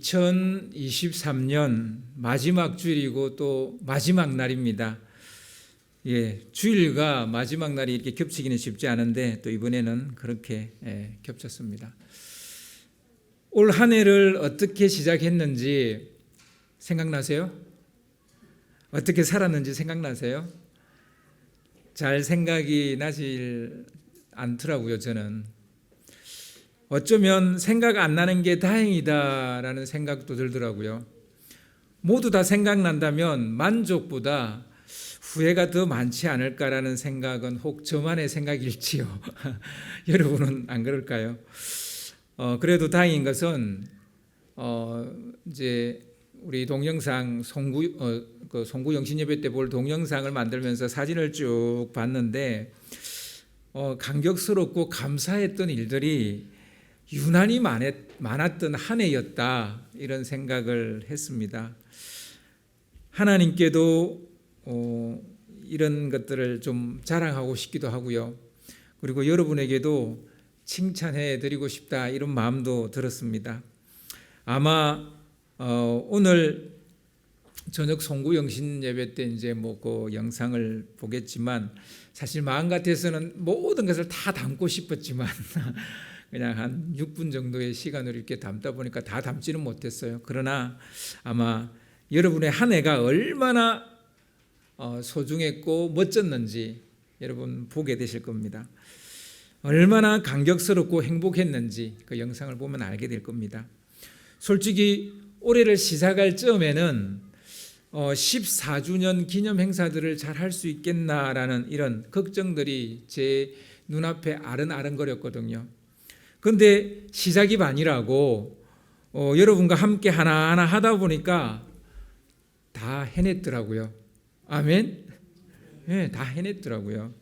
2023년 마지막 주일이고 또 마지막 날입니다. 주일과 마지막 날이 이렇게 겹치기는 쉽지 않은데 또 이번에는 그렇게 겹쳤습니다. 올 한 해를 어떻게 시작했는지 생각나세요? 어떻게 살았는지 생각나세요? 잘 생각이 나질 않더라고요, 저는. 어쩌면 생각 안 나는 게 다행이다라는 생각도 들더라고요. 모두 다 생각난다면 만족보다 후회가 더 많지 않을까라는 생각은 혹 저만의 생각일지요. 여러분은 안 그럴까요? 그래도 다행인 것은 이제 우리 동영상 송구 영신예배 때 볼 동영상을 만들면서 사진을 쭉 봤는데 감격스럽고 감사했던 일들이 유난히 많았던 한 해였다, 이런 생각을 했습니다. 하나님께도 이런 것들을 좀 자랑하고 싶기도 하고요. 그리고 여러분에게도 칭찬해 드리고 싶다, 이런 마음도 들었습니다. 아마 오늘 저녁 송구 영신 예배 때 이제 그 영상을 보겠지만 사실 마음 같아서는 모든 것을 다 담고 싶었지만 그냥 한 6분 정도의 시간으로 이렇게 담다 보니까 다 담지는 못했어요. 그러나 아마 여러분의 한 해가 얼마나 소중했고 멋졌는지 여러분 보게 되실 겁니다. 얼마나 감격스럽고 행복했는지 그 영상을 보면 알게 될 겁니다. 솔직히 올해를 시작할 즈음에는 14주년 기념 행사들을 잘 할 수 있겠나라는 이런 걱정들이 제 눈앞에 아른아른거렸거든요. 그런데 시작이 반이라고 여러분과 함께 하나하나 하다 보니까 다 해냈더라고요. 아멘? 네, 다 해냈더라고요.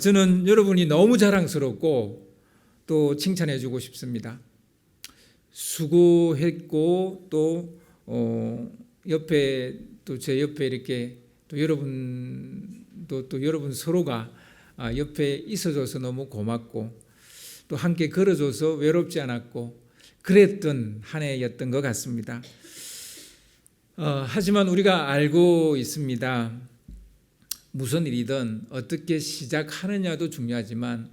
저는 여러분이 너무 자랑스럽고 또 칭찬해주고 싶습니다. 수고했고 또 옆에 또 제 옆에 이렇게 또 여러분도 또 여러분 서로가 옆에 있어줘서 너무 고맙고 또 함께 걸어줘서 외롭지 않았고 그랬던 한 해였던 것 같습니다. 하지만 우리가 알고 있습니다. 무슨 일이든 어떻게 시작하느냐도 중요하지만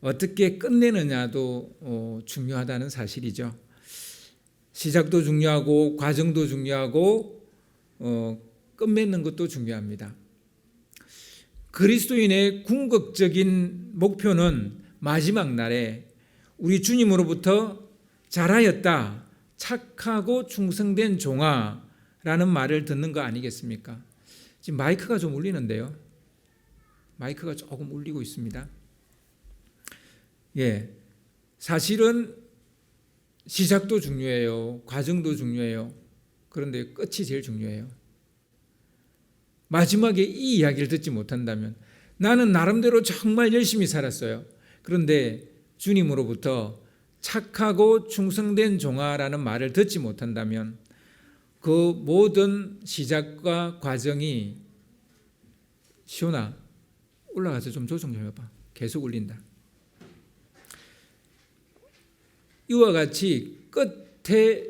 어떻게 끝내느냐도 중요하다는 사실이죠. 시작도 중요하고 과정도 중요하고 끝맺는 것도 중요합니다. 그리스도인의 궁극적인 목표는 마지막 날에 우리 주님으로부터 잘하였다, 착하고 충성된 종아라는 말을 듣는 거 아니겠습니까? 지금 마이크가 좀 울리는데요. 마이크가 조금 울리고 있습니다. 사실은 시작도 중요해요. 과정도 중요해요. 그런데 끝이 제일 중요해요. 마지막에 이 이야기를 듣지 못한다면 나는 나름대로 정말 열심히 살았어요. 그런데 주님으로부터 착하고 충성된 종아라는 말을 듣지 못한다면 그 모든 시작과 과정이 시온아 올라가서 좀 조정 좀 해봐. 계속 울린다. 이와 같이 끝에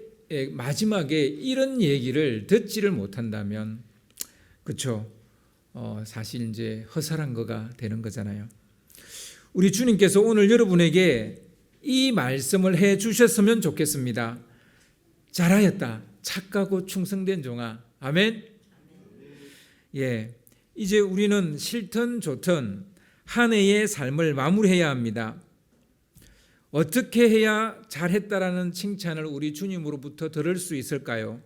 마지막에 이런 얘기를 듣지를 못한다면 그렇죠. 사실 이제 허술한 거가 되는 거잖아요. 우리 주님께서 오늘 여러분에게 이 말씀을 해 주셨으면 좋겠습니다. 잘하였다, 착하고 충성된 종아. 아멘. 이제 우리는 싫든 좋든 한 해의 삶을 마무리해야 합니다. 어떻게 해야 잘했다라는 칭찬을 우리 주님으로부터 들을 수 있을까요?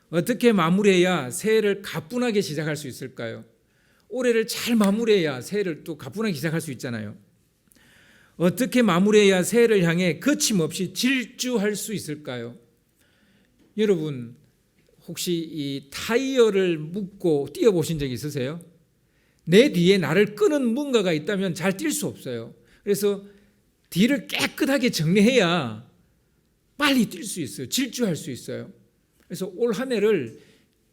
어떻게 마무리해야 새해를 가뿐하게 시작할 수 있을까요? 올해를 잘 마무리해야 새해를 또 가뿐하게 시작할 수 있잖아요. 어떻게 마무리해야 새해를 향해 거침없이 질주할 수 있을까요? 여러분 혹시 이 타이어를 묶고 뛰어보신 적 있으세요? 내 뒤에 나를 끄는 뭔가가 있다면 잘 뛸 수 없어요. 그래서 뒤를 깨끗하게 정리해야 빨리 뛸 수 있어요. 질주할 수 있어요. 그래서 올 한 해를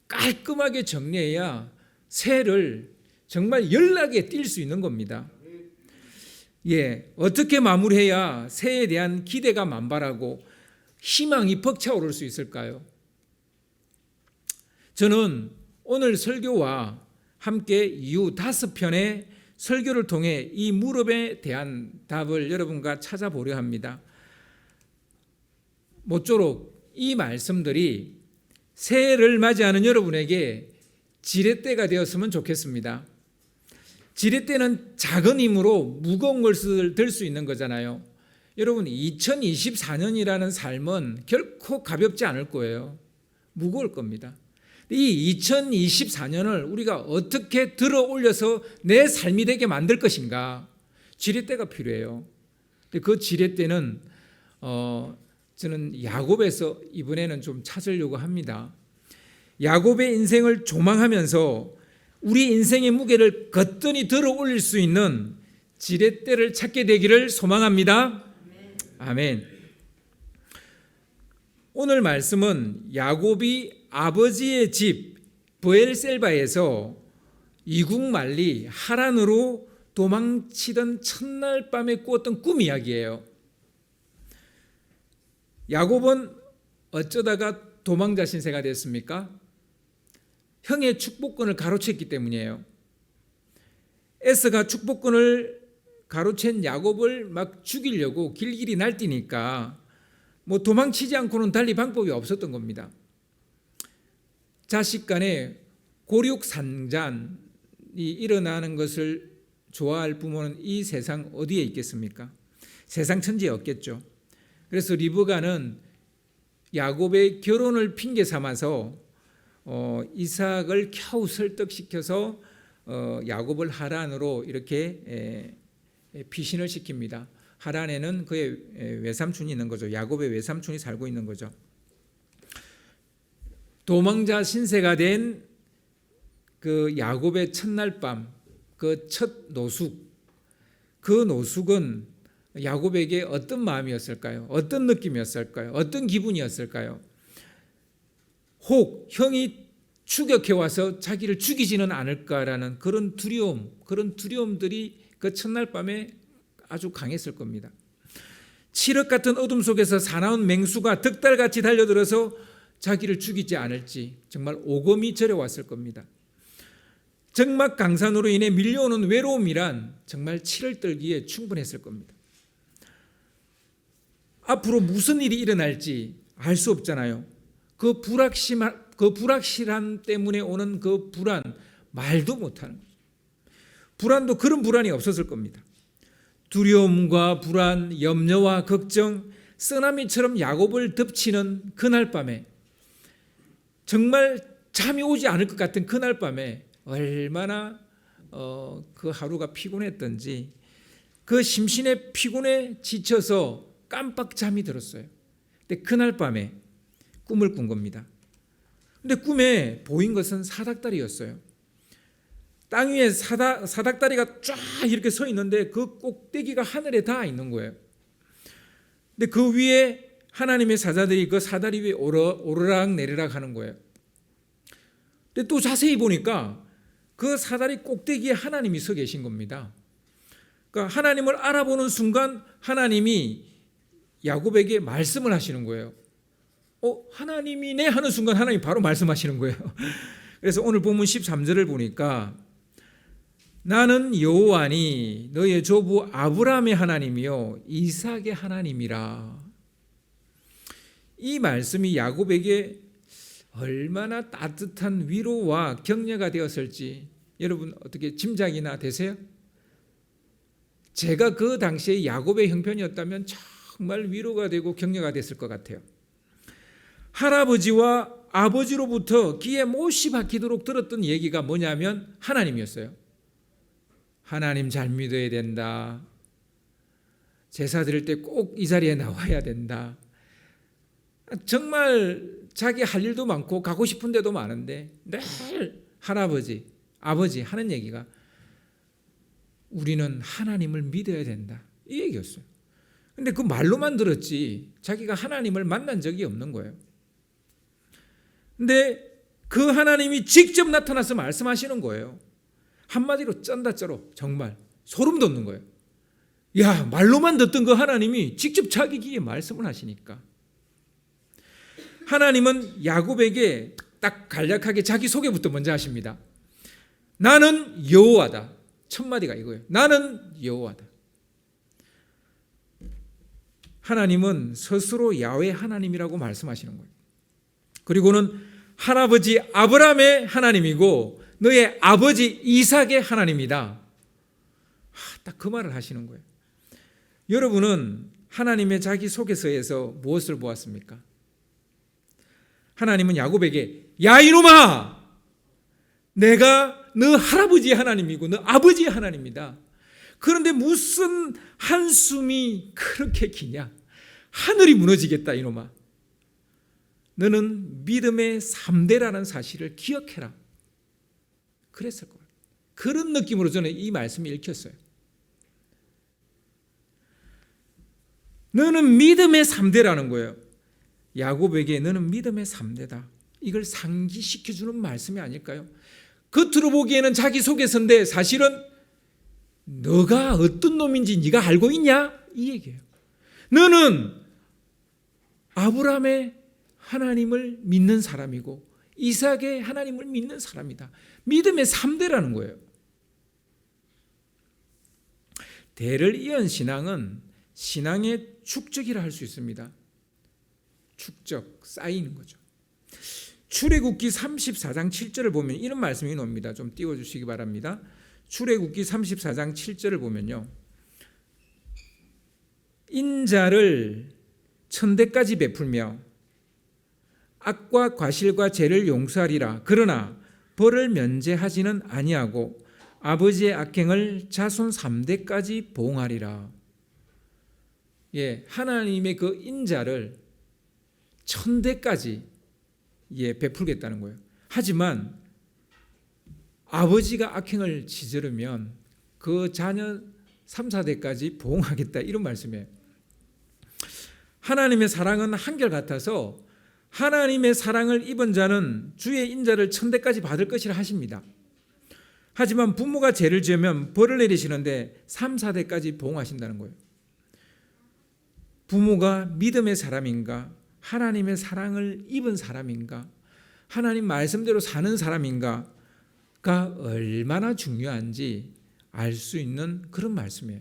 깔끔하게 정리해야 새해를 정말 열나게 뛸 수 있는 겁니다. 어떻게 마무리해야 새해에 대한 기대가 만발하고 희망이 벅차오를 수 있을까요? 저는 오늘 설교와 함께 이후 5편의 설교를 통해 이 물음에 대한 답을 여러분과 찾아보려 합니다. 모쪼록 이 말씀들이 새해를 맞이하는 여러분에게 지렛대가 되었으면 좋겠습니다. 지렛대는 작은 힘으로 무거운 것을 들 수 있는 거잖아요. 여러분, 2024년이라는 삶은 결코 가볍지 않을 거예요. 무거울 겁니다. 이 2024년을 우리가 어떻게 들어 올려서 내 삶이 되게 만들 것인가, 지렛대가 필요해요. 그 지렛대는 저는 야곱에서 이번에는 좀 찾으려고 합니다. 야곱의 인생을 조망하면서 우리 인생의 무게를 거뜬히 들어 올릴 수 있는 지렛대를 찾게 되기를 소망합니다. 아멘. 오늘 말씀은 야곱이 아버지의 집 브엘셀바에서 이국만리 하란으로 도망치던 첫날 밤에 꾸었던 꿈 이야기예요. 야곱은 어쩌다가 도망자 신세가 됐습니까? 형의 축복권을 가로챘기 때문이에요. 에서가 축복권을 가로챈 야곱을 막 죽이려고 길길이 날뛰니까 도망치지 않고는 달리 방법이 없었던 겁니다. 자식 간에 고륙산잔이 일어나는 것을 좋아할 부모는 이 세상 어디에 있겠습니까? 세상 천지에 없겠죠. 그래서 리브가는 야곱의 결혼을 핑계 삼아서 이삭을 겨우 설득시켜서 야곱을 하란으로 이렇게 피신을 시킵니다. 하란에는 그의 외삼촌이 있는 거죠. 야곱의 외삼촌이 살고 있는 거죠. 도망자 신세가 된 그 야곱의 첫날 밤, 그 첫 노숙, 그 노숙은 야곱에게 어떤 마음이었을까요? 어떤 느낌이었을까요? 어떤 기분이었을까요? 혹 형이 추격해와서 자기를 죽이지는 않을까라는 그런 두려움, 그런 두려움들이 그 첫날 밤에 아주 강했을 겁니다. 칠흑 같은 어둠 속에서 사나운 맹수가 득달같이 달려들어서 자기를 죽이지 않을지 정말 오검이 저려왔을 겁니다. 적막 강산으로 인해 밀려오는 외로움이란 정말 치를 떨기에 충분했을 겁니다. 앞으로 무슨 일이 일어날지 알 수 없잖아요. 그 불확실함 때문에 오는 그 불안, 말도 못하는 거죠. 불안도 그런 불안이 없었을 겁니다. 두려움과 불안, 염려와 걱정, 쓰나미처럼 야곱을 덮치는 그날 밤에, 정말 잠이 오지 않을 것 같은 그날 밤에 얼마나 그 하루가 피곤했던지, 그 심신의 피곤에 지쳐서 깜빡 잠이 들었어요. 근데 그날 밤에 꿈을 꾼 겁니다. 근데 꿈에 보인 것은 사닥다리였어요. 땅 위에 사닥다리가 쫙 이렇게 서 있는데 그 꼭대기가 하늘에 닿아 있는 거예요. 근데 그 위에 하나님의 사자들이 그 사다리 위에 오르락 내리락 하는 거예요. 근데 또 자세히 보니까 그 사다리 꼭대기에 하나님이 서 계신 겁니다. 그러니까 하나님을 알아보는 순간 하나님이 야곱에게 말씀을 하시는 거예요. 하나님이네 하는 순간 하나님이 바로 말씀하시는 거예요. 그래서 오늘 본문 13절을 보니까 나는 여호와니 너의 조부 아브라함의 하나님이요 이삭의 하나님이라. 이 말씀이 야곱에게 얼마나 따뜻한 위로와 격려가 되었을지 여러분 어떻게 짐작이나 되세요? 제가 그 당시에 야곱의 형편이었다면 정말 위로가 되고 격려가 됐을 것 같아요. 할아버지와 아버지로부터 귀에 못이 박히도록 들었던 얘기가 뭐냐면 하나님이었어요. 하나님 잘 믿어야 된다. 제사 드릴 때 꼭 이 자리에 나와야 된다. 정말 자기 할 일도 많고 가고 싶은 데도 많은데 늘 할아버지, 아버지 하는 얘기가 우리는 하나님을 믿어야 된다. 이 얘기였어요. 근데 그 말로만 들었지 자기가 하나님을 만난 적이 없는 거예요. 근데 그 하나님이 직접 나타나서 말씀하시는 거예요. 한마디로 쩐다 쩔어. 정말 소름 돋는 거예요. 야, 말로만 듣던 그 하나님이 직접 자기 귀에 말씀을 하시니까. 하나님은 야곱에게 딱 간략하게 자기 소개부터 먼저 하십니다. 나는 여호와다. 첫 마디가 이거예요. 나는 여호와다. 하나님은 스스로 야훼 하나님이라고 말씀하시는 거예요. 그리고는 할아버지 아브라함의 하나님이고 너의 아버지 이삭의 하나님이다. 딱 그 말을 하시는 거예요. 여러분은 하나님의 자기소개서에서 무엇을 보았습니까? 하나님은 야곱에게 야 이놈아, 내가 너 할아버지의 하나님이고 너 아버지의 하나님이다. 그런데 무슨 한숨이 그렇게 기냐? 하늘이 무너지겠다 이놈아. 너는 믿음의 3대라는 사실을 기억해라. 그랬을 거예요. 그런 느낌으로 저는 이 말씀이 읽혔어요. 너는 믿음의 3대라는 거예요. 야곱에게 너는 믿음의 3대다. 이걸 상기시켜주는 말씀이 아닐까요? 겉으로 보기에는 자기소개서인데 사실은 너가 어떤 놈인지 네가 알고 있냐? 이 얘기예요. 너는 아브라함의 하나님을 믿는 사람이고 이삭의 하나님을 믿는 사람이다. 믿음의 3대라는 거예요. 대를 이은 신앙은 신앙의 축적이라 할 수 있습니다. 축적, 쌓이는 거죠. 출애굽기 34장 7절을 보면 이런 말씀이 나옵니다. 좀 띄워주시기 바랍니다. 출애굽기 34장 7절을 보면요, 인자를 1000대까지 베풀며 악과 과실과 죄를 용서하리라. 그러나 벌을 면제하지는 아니하고 아버지의 악행을 자손 3대까지 보응하리라. 예, 하나님의 그 인자를 1000대까지 베풀겠다는 거예요. 하지만 아버지가 악행을 저지르면 그 자녀 3, 4대까지 보응하겠다, 이런 말씀이에요. 하나님의 사랑은 한결같아서 하나님의 사랑을 입은 자는 주의 인자를 1000대까지 받을 것이라 하십니다. 하지만 부모가 죄를 지으면 벌을 내리시는데 3, 4대까지 보응하신다는 거예요. 부모가 믿음의 사람인가, 하나님의 사랑을 입은 사람인가, 하나님 말씀대로 사는 사람인가가 얼마나 중요한지 알 수 있는 그런 말씀이에요.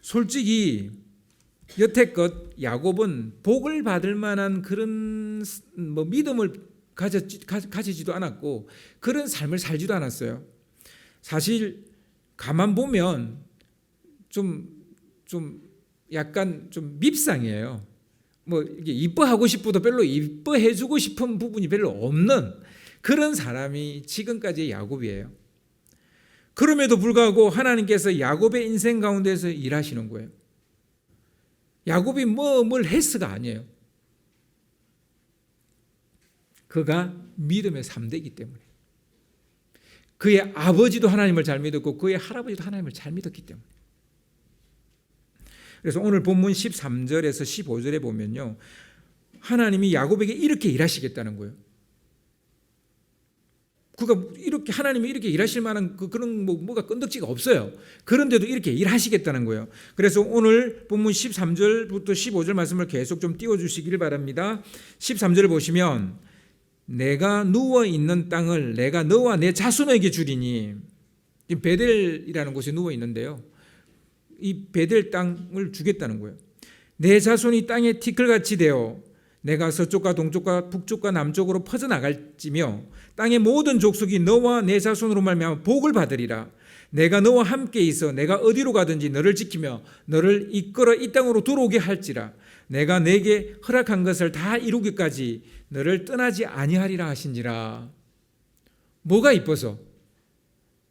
솔직히 여태껏 야곱은 복을 받을 만한 그런 믿음을 가지지도 않았고 그런 삶을 살지도 않았어요. 사실 가만 보면 약간 좀 밉상이에요. 이게 이뻐하고 싶어도 별로 이뻐해주고 싶은 부분이 별로 없는 그런 사람이 지금까지의 야곱이에요. 그럼에도 불구하고 하나님께서 야곱의 인생 가운데서 일하시는 거예요. 야곱이 뭘 했어가 아니에요. 그가 믿음의 3대이기 때문에. 그의 아버지도 하나님을 잘 믿었고 그의 할아버지도 하나님을 잘 믿었기 때문에. 그래서 오늘 본문 13절에서 15절에 보면요, 하나님이 야곱에게 이렇게 일하시겠다는 거예요. 그가 이렇게 하나님이 이렇게 일하실 만한 그런 뭐가 건덕지가 없어요. 그런데도 이렇게 일하시겠다는 거예요. 그래서 오늘 본문 13절부터 15절 말씀을 계속 좀 띄워주시기를 바랍니다. 13절을 보시면 내가 누워 있는 땅을 내가 너와 내 자손에게 주리니, 베델이라는 곳에 누워 있는데요, 이 베델 땅을 주겠다는 거예요. 내 자손이 땅에 티끌같이 되어 내가 서쪽과 동쪽과 북쪽과 남쪽으로 퍼져나갈지며 땅의 모든 족속이 너와 내 자손으로 말미암아 복을 받으리라. 내가 너와 함께 있어 내가 어디로 가든지 너를 지키며 너를 이끌어 이 땅으로 들어오게 할지라. 내가 내게 허락한 것을 다 이루기까지 너를 떠나지 아니하리라 하신지라. 뭐가 이뻐서?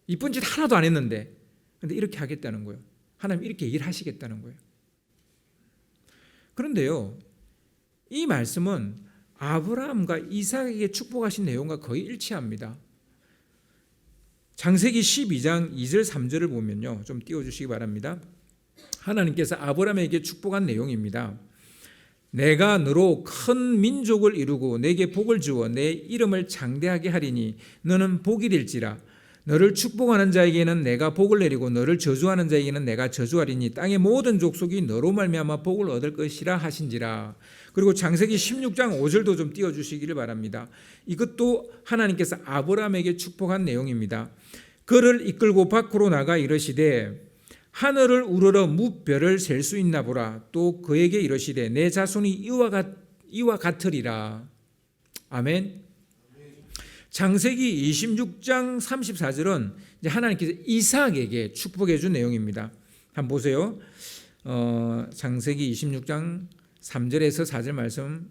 이쁜 짓 하나도 안 했는데 근데 이렇게 하겠다는 거예요. 하나님 이렇게 일하시겠다는 거예요. 그런데요, 이 말씀은 아브라함과 이삭에게 축복하신 내용과 거의 일치합니다. 창세기 12장 2절 3절을 보면요, 좀 띄워주시기 바랍니다. 하나님께서 아브라함에게 축복한 내용입니다. 내가 너로 큰 민족을 이루고 내게 복을 주어 내 이름을 장대하게 하리니 너는 복이 될지라. 너를 축복하는 자에게는 내가 복을 내리고 너를 저주하는 자에게는 내가 저주하리니 땅의 모든 족속이 너로 말미암아 복을 얻을 것이라 하신지라. 그리고 창세기 16장 5절도 좀 띄워주시기를 바랍니다. 이것도 하나님께서 아브라함에게 축복한 내용입니다. 그를 이끌고 밖으로 나가 이르시되 하늘을 우러러 무별을 셀 수 있나 보라. 또 그에게 이르시되 내 자손이 이와 같으리라. 아멘. 창세기 26장 34절은 이제 하나님께서 이삭에게 축복해 준 내용입니다. 한번 보세요. 창세기 26장 3절에서 4절 말씀.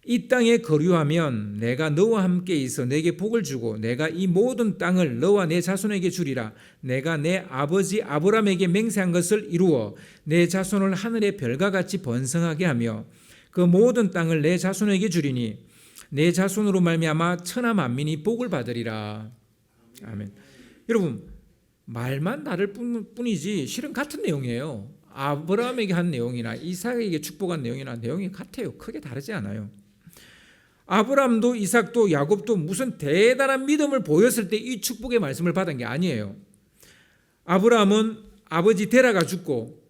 이 땅에 거류하면 내가 너와 함께 있어 내게 복을 주고 내가 이 모든 땅을 너와 내 자손에게 주리라. 내가 내 아버지 아브라함에게 맹세한 것을 이루어 내 자손을 하늘의 별과 같이 번성하게 하며 그 모든 땅을 내 자손에게 주리니 내 자손으로 말미암아 천하 만민이 복을 받으리라. 아멘. 여러분, 말만 다를 뿐이지 실은 같은 내용이에요. 아브라함에게 한 내용이나 이삭에게 축복한 내용이나 내용이 같아요. 크게 다르지 않아요. 아브라함도 이삭도 야곱도 무슨 대단한 믿음을 보였을 때 이 축복의 말씀을 받은 게 아니에요. 아브라함은 아버지 데라가 죽고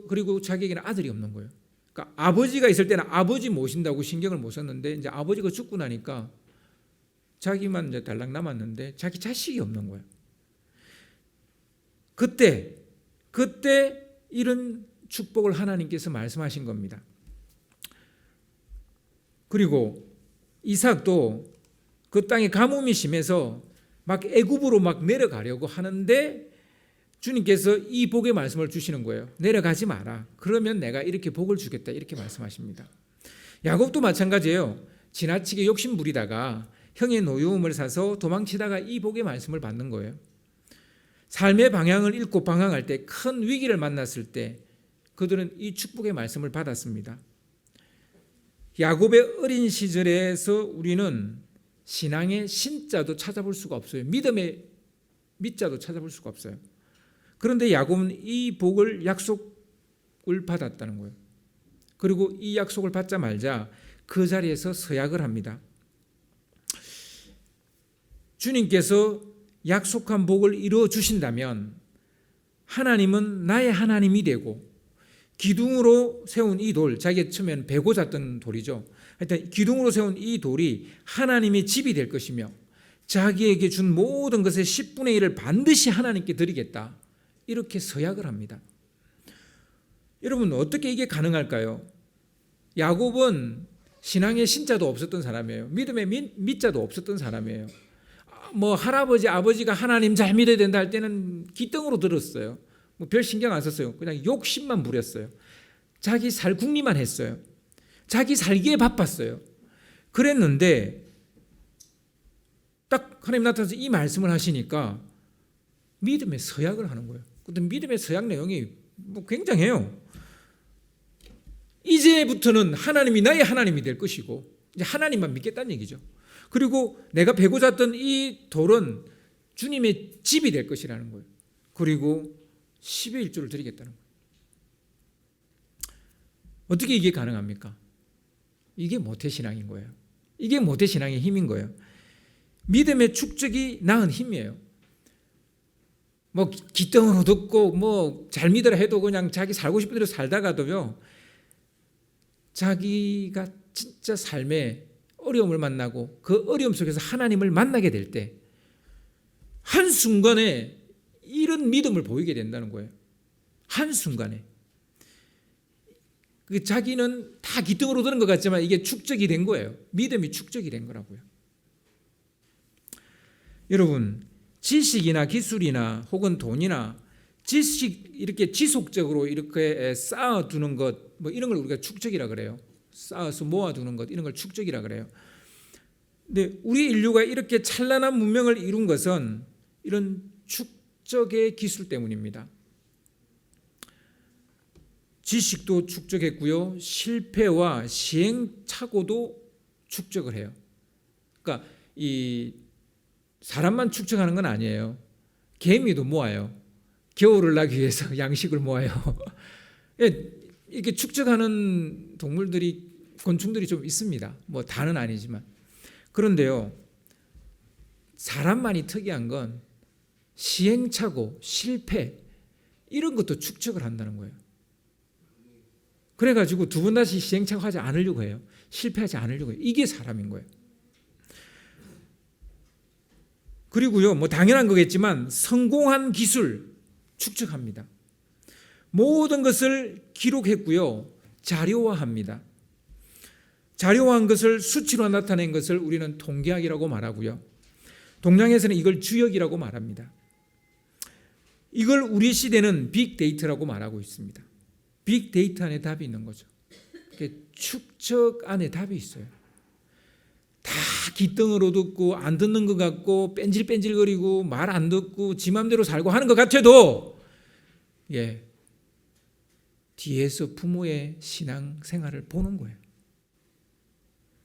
그리고 자기에게는 아들이 없는 거예요. 그러니까 아버지가 있을 때는 아버지 모신다고 신경을 못 썼는데 이제 아버지가 죽고 나니까 자기만 이제 달랑 남았는데 자기 자식이 없는 거예요. 그때 이런 축복을 하나님께서 말씀하신 겁니다. 그리고 이삭도 그 땅에 가뭄이 심해서 막 애굽으로 막 내려가려고 하는데 주님께서 이 복의 말씀을 주시는 거예요. 내려가지 마라. 그러면 내가 이렇게 복을 주겠다. 이렇게 말씀하십니다. 야곱도 마찬가지예요. 지나치게 욕심 부리다가 형의 노여움을 사서 도망치다가 이 복의 말씀을 받는 거예요. 삶의 방향을 잃고 방황할 때, 큰 위기를 만났을 때 그들은 이 축복의 말씀을 받았습니다. 야곱의 어린 시절에서 우리는 신앙의 신자도 찾아볼 수가 없어요. 믿음의 밑자도 찾아볼 수가 없어요. 그런데 야곱은 이 복을 약속을 받았다는 거예요. 그리고 이 약속을 받자마자 그 자리에서 서약을 합니다. 주님께서 약속한 복을 이루어 주신다면 하나님은 나의 하나님이 되고 기둥으로 세운 이 돌, 자기가 처음에는 베고 잤던 돌이죠. 하여튼 기둥으로 세운 이 돌이 하나님의 집이 될 것이며 자기에게 준 모든 것의 10분의 1을 반드시 하나님께 드리겠다. 이렇게 서약을 합니다. 여러분, 어떻게 이게 가능할까요? 야곱은 신앙의 신자도 없었던 사람이에요. 믿음의 밑자도 없었던 사람이에요. 뭐 할아버지, 아버지가 하나님 잘 믿어야 된다 할 때는 기등으로 들었어요. 뭐 별 신경 안 썼어요. 그냥 욕심만 부렸어요. 자기 살 궁리만 했어요. 자기 살기에 바빴어요. 그랬는데 딱 하나님 나타나서 이 말씀을 하시니까 믿음의 서약을 하는 거예요. 근데 믿음의 서약 내용이 뭐 굉장해요. 이제부터는 하나님이 나의 하나님이 될 것이고 이제 하나님만 믿겠다는 얘기죠. 그리고 내가 베고 잤던 이 돌은 주님의 집이 될 것이라는 거예요. 그리고 10의 1조를 드리겠다는 거예요. 어떻게 이게 가능합니까? 이게 모태신앙인 거예요. 이게 모태신앙의 힘인 거예요. 믿음의 축적이 낳은 힘이에요. 뭐 기등으로 듣고 뭐 잘 믿으라 해도 그냥 자기 살고 싶은 대로 살다가도요, 자기가 진짜 삶에 어려움을 만나고 그 어려움 속에서 하나님을 만나게 될 때 한순간에 이런 믿음을 보이게 된다는 거예요. 한순간에. 자기는 다 기등으로 들은 것 같지만 이게 축적이 된 거예요. 믿음이 축적이 된 거라고요. 여러분, 지식이나 기술이나 혹은 돈이나 지식 이렇게 지속적으로 이렇게 쌓아두는 것, 뭐 이런 걸 우리가 축적이라 그래요. 쌓아서 모아두는 것, 이런 걸 축적이라 그래요. 근데 우리 인류가 이렇게 찬란한 문명을 이룬 것은 이런 축적의 기술 때문입니다. 지식도 축적했고요, 실패와 시행착오도 축적을 해요. 그러니까 이 사람만 축적하는 건 아니에요. 개미도 모아요. 겨울을 나기 위해서 양식을 모아요. 이렇게 축적하는 동물들이, 곤충들이 좀 있습니다. 뭐 다는 아니지만. 그런데요, 사람만이 특이한 건 시행착오, 실패 이런 것도 축적을 한다는 거예요. 그래가지고 두 번 다시 시행착오하지 않으려고 해요. 실패하지 않으려고 해요. 이게 사람인 거예요. 그리고요, 뭐 당연한 거겠지만 성공한 기술 축적합니다. 모든 것을 기록했고요, 자료화합니다. 자료화한 것을 수치로 나타낸 것을 우리는 통계학이라고 말하고요, 동양에서는 이걸 주역이라고 말합니다. 이걸 우리 시대는 빅데이터라고 말하고 있습니다. 빅데이터 안에 답이 있는 거죠. 축적 안에 답이 있어요. 다 귀등으로 듣고 안 듣는 것 같고 뺀질뺀질거리고 말 안 듣고 지 맘대로 살고 하는 것 같아도 뒤에서 부모의 신앙 생활을 보는 거예요.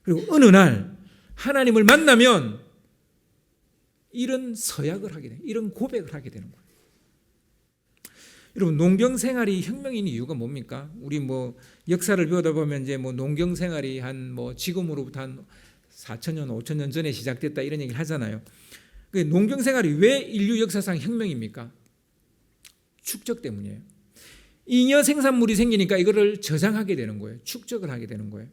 그리고 어느 날 하나님을 만나면 이런 서약을 하게 돼요. 이런 고백을 하게 되는 거예요. 여러분, 농경 생활이 혁명인 이유가 뭡니까? 우리 뭐 역사를 배우다 보면 이제 뭐 농경 생활이 한 지금으로부터 한 4,000년, 5,000년 전에 시작됐다 이런 얘기를 하잖아요. 농경 생활이 왜 인류 역사상 혁명입니까? 축적 때문이에요. 잉여 생산물이 생기니까 이거를 저장하게 되는 거예요. 축적을 하게 되는 거예요.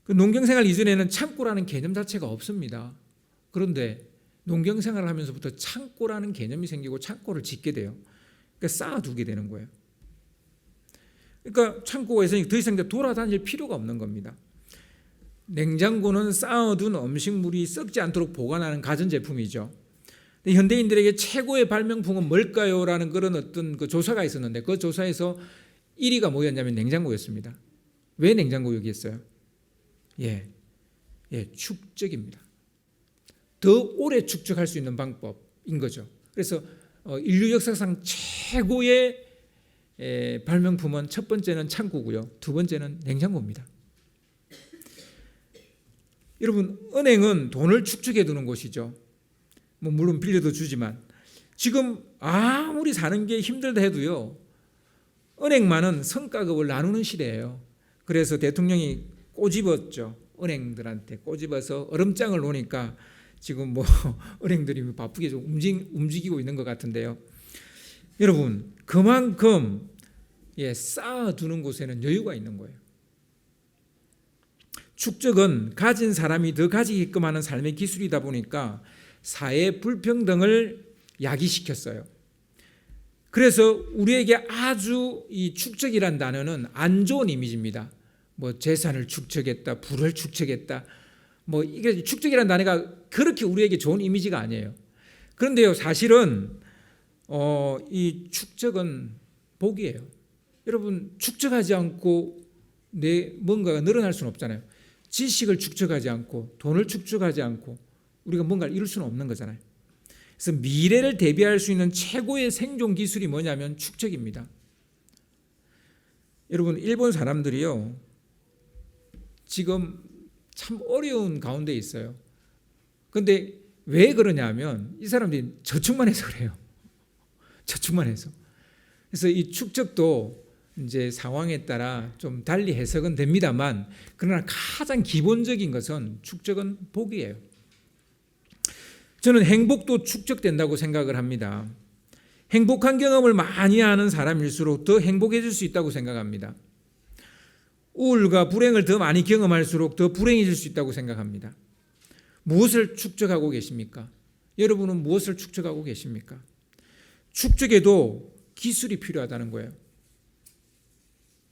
농경 생활 이전에는 창고라는 개념 자체가 없습니다. 그런데 농경 생활을 하면서부터 창고라는 개념이 생기고 창고를 짓게 돼요. 그러니까 쌓아두게 되는 거예요. 그러니까 창고가 있으니 더 이상 돌아다닐 필요가 없는 겁니다. 냉장고는 쌓아둔 음식물이 썩지 않도록 보관하는 가전제품이죠. 현대인들에게 최고의 발명품은 뭘까요? 라는 그런 어떤 그 조사가 있었는데 그 조사에서 1위가 뭐였냐면 냉장고였습니다. 왜 냉장고였어요? 축적입니다. 더 오래 축적할 수 있는 방법인 거죠. 그래서 인류 역사상 최고의 발명품은 첫 번째는 창고고요, 두 번째는 냉장고입니다. 여러분, 은행은 돈을 축적해 두는 곳이죠. 물론 빌려도 주지만 지금 아무리 사는 게 힘들다 해도요, 은행만은 성과급을 나누는 시대예요. 그래서 대통령이 꼬집었죠. 은행들한테 꼬집어서 얼음장을 놓으니까 지금 은행들이 바쁘게 좀 움직이고 있는 것 같은데요. 여러분, 그만큼 쌓아두는 곳에는 여유가 있는 거예요. 축적은 가진 사람이 더 가지게끔 하는 삶의 기술이다 보니까 사회 불평등을 야기시켰어요. 그래서 우리에게 아주 이 축적이란 단어는 안 좋은 이미지입니다. 재산을 축적했다, 부를 축적했다, 이게 축적이란 단어가 그렇게 우리에게 좋은 이미지가 아니에요. 그런데요, 사실은 이 축적은 복이에요. 여러분, 축적하지 않고 내 뭔가가 늘어날 수는 없잖아요. 지식을 축적하지 않고 돈을 축적하지 않고 우리가 뭔가를 이룰 수는 없는 거잖아요. 그래서 미래를 대비할 수 있는 최고의 생존 기술이 뭐냐면 축적입니다. 여러분, 일본 사람들이요, 지금 참 어려운 가운데 있어요. 그런데 왜 그러냐면 이 사람들이 저축만 해서 그래요. 저축만 해서. 그래서 이 축적도 이제 상황에 따라 좀 달리 해석은 됩니다만, 그러나 가장 기본적인 것은 축적은 복이에요. 저는 행복도 축적된다고 생각을 합니다. 행복한 경험을 많이 하는 사람일수록 더 행복해질 수 있다고 생각합니다. 우울과 불행을 더 많이 경험할수록 더 불행해질 수 있다고 생각합니다. 무엇을 축적하고 계십니까? 여러분은 무엇을 축적하고 계십니까? 축적에도 기술이 필요하다는 거예요.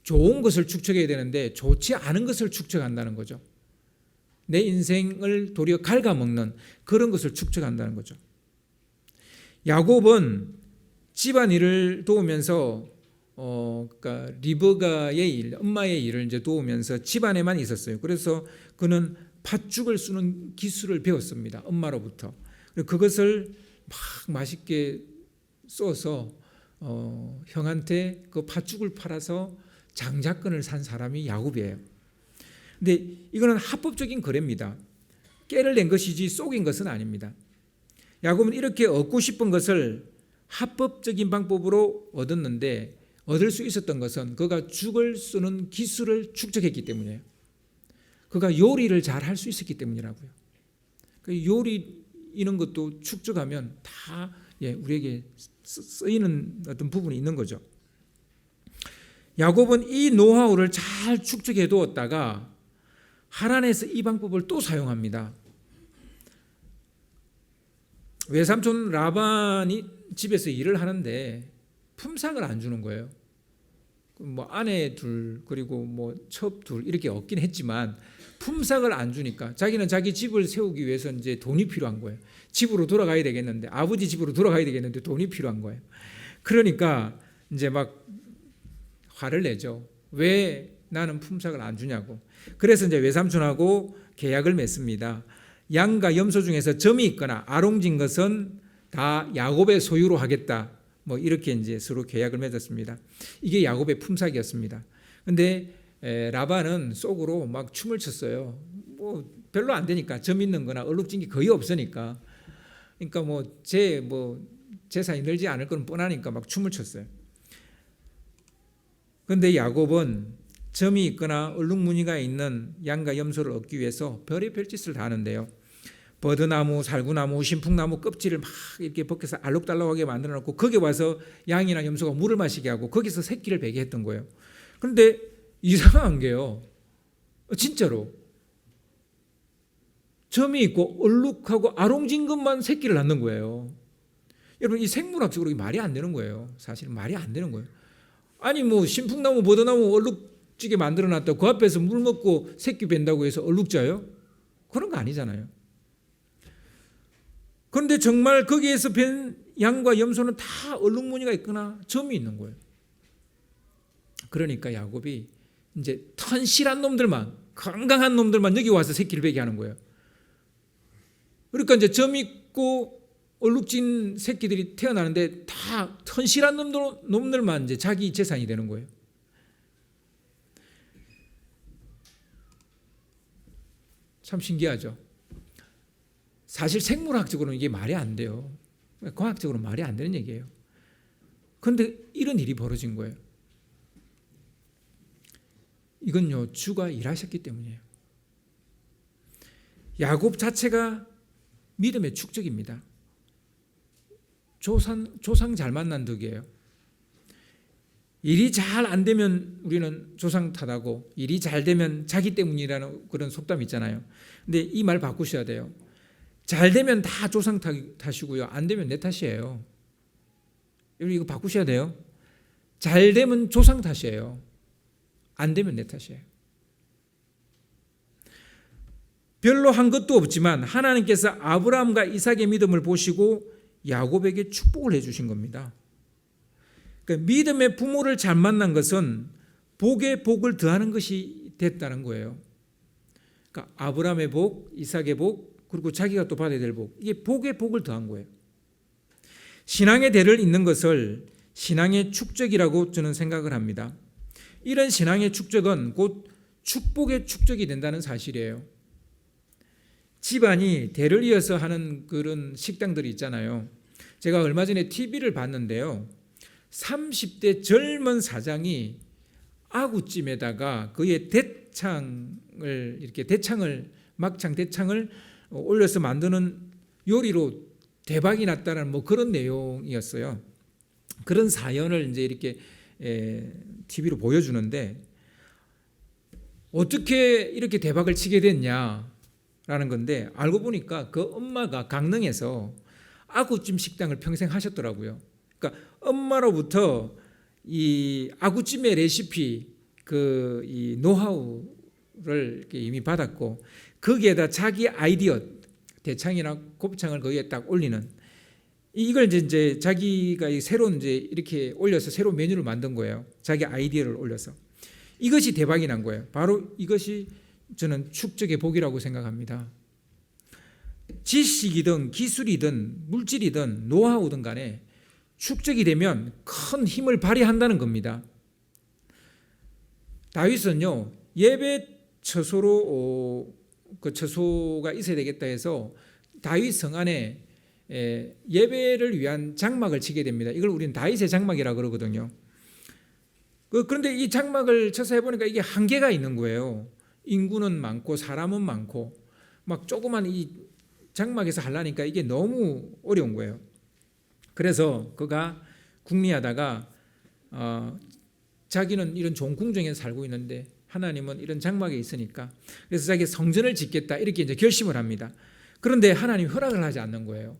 좋은 것을 축적해야 되는데 좋지 않은 것을 축적한다는 거죠. 내 인생을 도리어 갉아먹는 그런 것을 축적한다는 거죠. 야곱은 집안일을 도우면서 그러니까 리브가의 일, 엄마의 일을 이제 도우면서 집안에만 있었어요. 그래서 그는 팥죽을 쓰는 기술을 배웠습니다. 엄마로부터. 그것을 막 맛있게 써서 형한테 그 팥죽을 팔아서 장자권을 산 사람이 야곱이에요. 근데 이거는 합법적인 거래입니다. 깨를 낸 것이지 속인 것은 아닙니다. 야곱은 이렇게 얻고 싶은 것을 합법적인 방법으로 얻었는데 얻을 수 있었던 것은 그가 죽을 쓰는 기술을 축적했기 때문이에요. 그가 요리를 잘 할 수 있었기 때문이라고요. 요리 이런 것도 축적하면 다 우리에게 쓰이는 어떤 부분이 있는 거죠. 야곱은 이 노하우를 잘 축적해 두었다가 하란에서 이 방법을 또 사용합니다. 외삼촌 라반이 집에서 일을 하는데 품삯을 안 주는 거예요. 뭐 아내 둘 그리고 뭐 첩 둘 이렇게 얻긴 했지만 품삯을 안 주니까 자기는 자기 집을 세우기 위해서 이제 돈이 필요한 거예요. 집으로 돌아가야 되겠는데, 아버지 집으로 돌아가야 되겠는데 돈이 필요한 거예요. 그러니까 이제 막 화를 내죠. 왜 나는 품삯을 안 주냐고. 그래서 이제 외삼촌하고 계약을 맺습니다. 양과 염소 중에서 점이 있거나 아롱진 것은 다 야곱의 소유로 하겠다. 뭐 이렇게 이제 서로 계약을 맺었습니다. 이게 야곱의 품삯이었습니다. 근데 라반은 속으로 막 춤을 췄어요. 뭐 별로 안 되니까, 점 있는 거나 얼룩진 게 거의 없으니까. 그러니까 뭐 재산이 늘지 않을 건 뻔하니까 막 춤을 췄어요. 그런데 야곱은 점이 있거나 얼룩무늬가 있는 양과 염소를 얻기 위해서 별의별 짓을 다 하는데요. 버드나무, 살구나무, 신풍나무 껍질을 막 이렇게 벗겨서 알록달록하게 만들어 놓고 거기에 와서 양이나 염소가 물을 마시게 하고 거기서 새끼를 베게 했던 거예요. 그런데 이상한 게요. 진짜로 점이 있고 얼룩하고 아롱진 것만 새끼를 낳는 거예요. 여러분, 이 생물학적으로 말이 안 되는 거예요. 사실은 말이 안 되는 거예요. 아니 뭐 신풍나무, 버드나무 얼룩지게 만들어 놨다고 그 앞에서 물 먹고 새끼 벤다고 해서 얼룩져요? 그런 거 아니잖아요. 그런데 정말 거기에서 벤 양과 염소는 다 얼룩무늬가 있거나 점이 있는 거예요. 그러니까 야곱이 이제 튼실한 놈들만, 건강한 놈들만 여기 와서 새끼를 베게 하는 거예요. 그러니까 이제 점 있고 얼룩진 새끼들이 태어나는데 다 튼실한 놈들만 이제 자기 재산이 되는 거예요. 참 신기하죠. 사실 생물학적으로는 이게 말이 안 돼요. 과학적으로는 말이 안 되는 얘기예요. 그런데 이런 일이 벌어진 거예요. 이건요, 주가 일하셨기 때문이에요. 야곱 자체가 믿음의 축적입니다. 조상 잘 만난 덕이에요. 일이 잘 안 되면 우리는 조상 탓하고 일이 잘 되면 자기 때문이라는 그런 속담이 있잖아요. 근데 이 말 바꾸셔야 돼요. 잘 되면 다 조상 탓이고요. 안 되면 내 탓이에요. 이거 바꾸셔야 돼요. 잘 되면 조상 탓이에요. 안 되면 내 탓이에요. 별로 한 것도 없지만 하나님께서 아브라함과 이삭의 믿음을 보시고 야곱에게 축복을 해주신 겁니다. 그러니까 믿음의 부모를 잘 만난 것은 복에 복을 더하는 것이 됐다는 거예요. 그러니까 아브라함의 복, 이삭의 복, 그리고 자기가 또 받아야 될 복, 이게 복에 복을 더한 거예요. 신앙의 대를 잇는 것을 신앙의 축적이라고 저는 생각을 합니다. 이런 신앙의 축적은 곧 축복의 축적이 된다는 사실이에요. 집안이 대를 이어서 하는 그런 식당들이 있잖아요. 제가 얼마 전에 TV를 봤는데요. 30대 젊은 사장이 아구찜에다가 그의 막창 대창을 올려서 만드는 요리로 대박이 났다는 뭐 그런 내용이었어요. 그런 사연을 이제 이렇게 TV로 보여주는데 어떻게 이렇게 대박을 치게 됐냐라는 건데 알고 보니까 그 엄마가 강릉에서 아구찜 식당을 평생 하셨더라고요. 그러니까 엄마로부터 이 아구찜의 레시피 이 노하우를 이미 받았고 거기에다 자기 아이디어 대창이나 곱창을 거기에 딱 올리는 이걸 이제 자기가 새로운 이제 이렇게 올려서 새로운 메뉴를 만든 거예요. 자기 아이디어를 올려서 이것이 대박이 난 거예요. 바로 이것이 저는 축적의 복이라고 생각합니다. 지식이든 기술이든 물질이든 노하우든 간에 축적이 되면 큰 힘을 발휘한다는 겁니다. 다윗은요, 예배 처소로 그 처소가 있어야 되겠다 해서 다윗 성 안에 예배를 위한 장막을 치게 됩니다. 이걸 우리는 다윗의 장막이라고 그러거든요. 그런데 이 장막을 쳐서 해보니까 이게 한계가 있는 거예요. 인구는 많고 사람은 많고 막 조그만 이 장막에서 하려니까 이게 너무 어려운 거예요. 그래서 그가 궁리하다가 자기는 이런 좋은 궁정에 살고 있는데 하나님은 이런 장막에 있으니까 그래서 자기 성전을 짓겠다 이렇게 이제 결심을 합니다. 그런데 하나님 허락을 하지 않는 거예요.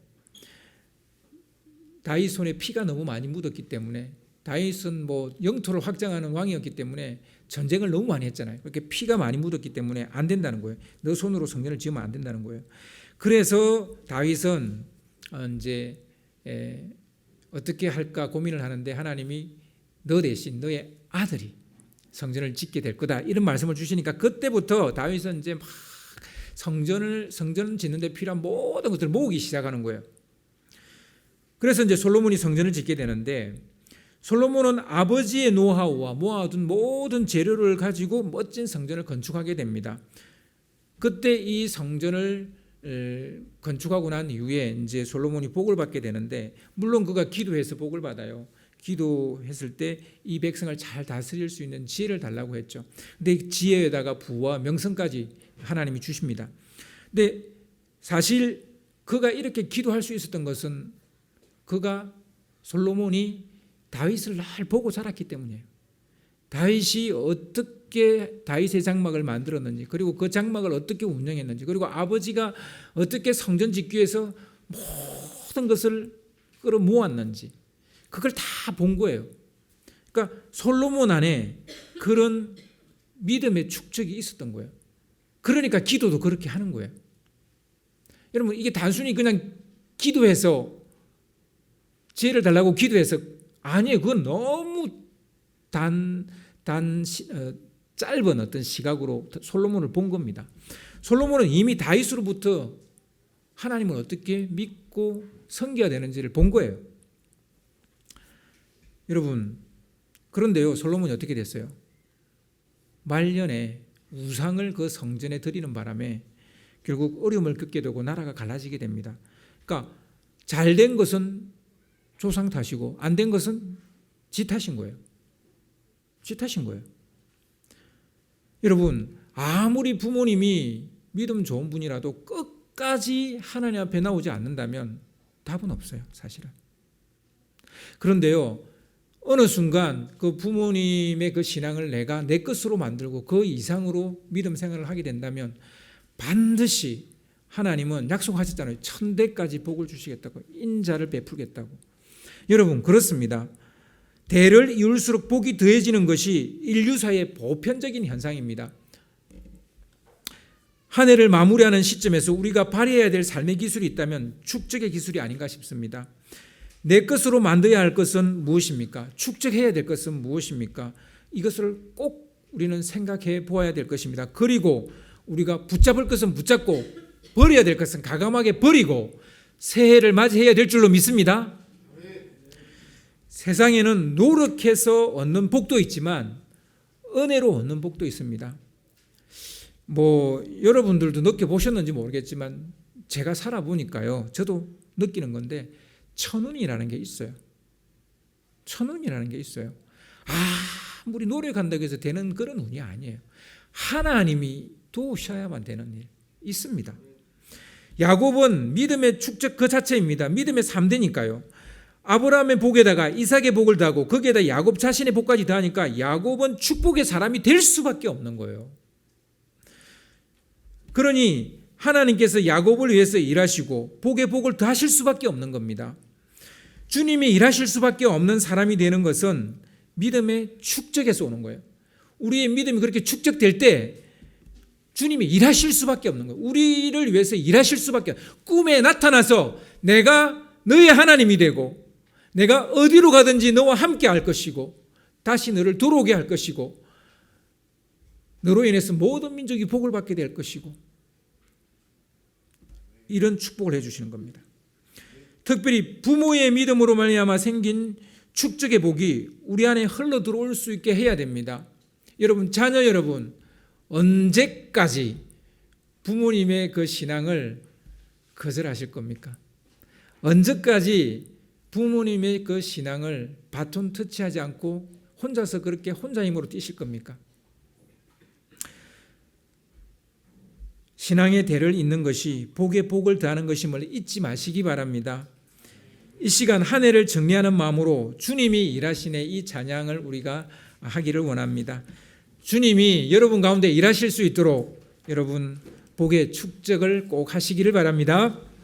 다윗 손에 피가 너무 많이 묻었기 때문에 다윗은 뭐 영토를 확장하는 왕이었기 때문에 전쟁을 너무 많이 했잖아요. 그렇게 피가 많이 묻었기 때문에 안 된다는 거예요. 너 손으로 성전을 지으면 안 된다는 거예요. 그래서 다윗은 이제 어떻게 할까 고민을 하는데 하나님이 너 대신 너의 아들이 성전을 짓게 될 거다 이런 말씀을 주시니까 그때부터 다윗은 이제 막 성전 짓는데 필요한 모든 것들을 모으기 시작하는 거예요. 그래서 이제 솔로몬이 성전을 짓게 되는데 솔로몬은 아버지의 노하우와 모아둔 모든 재료를 가지고 멋진 성전을 건축하게 됩니다. 그때 이 성전을 건축하고 난 이후에 이제 솔로몬이 복을 받게 되는데 물론 그가 기도해서 복을 받아요. 기도했을 때 이 백성을 잘 다스릴 수 있는 지혜를 달라고 했죠. 근데 지혜에다가 부와 명성까지 하나님이 주십니다. 근데 사실 그가 이렇게 기도할 수 있었던 것은 솔로몬이 다윗을 날 보고 자랐기 때문이에요. 다윗이 어떻게 다윗의 장막을 만들었는지 그리고 그 장막을 어떻게 운영했는지 그리고 아버지가 어떻게 성전 짓기 위해서 모든 것을 끌어모았는지 그걸 다 본 거예요. 그러니까 솔로몬 안에 그런 믿음의 축적이 있었던 거예요. 그러니까 기도도 그렇게 하는 거예요. 여러분 이게 단순히 그냥 기도해서 지혜를 달라고 기도해서 아니에요. 그건 너무 짧은 어떤 시각으로 솔로몬을 본 겁니다. 솔로몬은 이미 다윗으로부터 하나님을 어떻게 믿고 섬겨야 되는지를 본 거예요. 여러분 그런데요 솔로몬이 어떻게 됐어요? 말년에 우상을 그 성전에 드리는 바람에 결국 어려움을 겪게 되고 나라가 갈라지게 됩니다. 그러니까 잘된 것은 조상 탓이고 안 된 것은 지 탓인 거예요. 지 탓인 거예요. 여러분 아무리 부모님이 믿음 좋은 분이라도 끝까지 하나님 앞에 나오지 않는다면 답은 없어요. 사실은. 그런데요 어느 순간 그 부모님의 그 신앙을 내가 내 것으로 만들고 그 이상으로 믿음 생활을 하게 된다면 반드시 하나님은 약속하셨잖아요. 천대까지 복을 주시겠다고 인자를 베풀겠다고. 여러분 그렇습니다. 대를 이을수록 복이 더해지는 것이 인류사의 보편적인 현상입니다. 한 해를 마무리하는 시점에서 우리가 발휘해야 될 삶의 기술이 있다면 축적의 기술이 아닌가 싶습니다. 내 것으로 만들어야 할 것은 무엇입니까? 축적해야 될 것은 무엇입니까? 이것을 꼭 우리는 생각해 보아야 될 것입니다. 그리고 우리가 붙잡을 것은 붙잡고 버려야 될 것은 과감하게 버리고 새해를 맞이해야 될 줄로 믿습니다. 세상에는 노력해서 얻는 복도 있지만 은혜로 얻는 복도 있습니다. 여러분들도 느껴보셨는지 모르겠지만 제가 살아보니까요 저도 느끼는 건데 천운이라는 게 있어요. 천운이라는 게 있어요. 아무리 노력한다고 해서 되는 그런 운이 아니에요. 하나님이 도우셔야만 되는 일 있습니다. 야곱은 믿음의 축적 그 자체입니다. 믿음의 3대니까요. 아브라함의 복에다가 이삭의 복을 더하고 거기에다 야곱 자신의 복까지 더하니까 야곱은 축복의 사람이 될 수밖에 없는 거예요. 그러니 하나님께서 야곱을 위해서 일하시고 복의 복을 더하실 수밖에 없는 겁니다. 주님이 일하실 수밖에 없는 사람이 되는 것은 믿음의 축적에서 오는 거예요. 우리의 믿음이 그렇게 축적될 때 주님이 일하실 수밖에 없는 거예요. 우리를 위해서 일하실 수밖에 없어요. 꿈에 나타나서 내가 너의 하나님이 되고 내가 어디로 가든지 너와 함께 할 것이고 다시 너를 돌아오게 할 것이고 너로 인해서 모든 민족이 복을 받게 될 것이고 이런 축복을 해주시는 겁니다. 특별히 부모의 믿음으로 말미암아 생긴 축적의 복이 우리 안에 흘러 들어올 수 있게 해야 됩니다. 여러분 자녀 여러분 언제까지 부모님의 그 신앙을 거절하실 겁니까? 언제까지 부모님의 그 신앙을 바톤 터치하지 않고 혼자서 그렇게 혼자 힘으로 뛰실 겁니까? 신앙의 대를 잇는 것이 복에 복을 더하는 것임을 잊지 마시기 바랍니다. 이 시간 한 해를 정리하는 마음으로 주님이 일하시네 이 찬양을 우리가 하기를 원합니다. 주님이 여러분 가운데 일하실 수 있도록 여러분 복의 축적을 꼭 하시기를 바랍니다.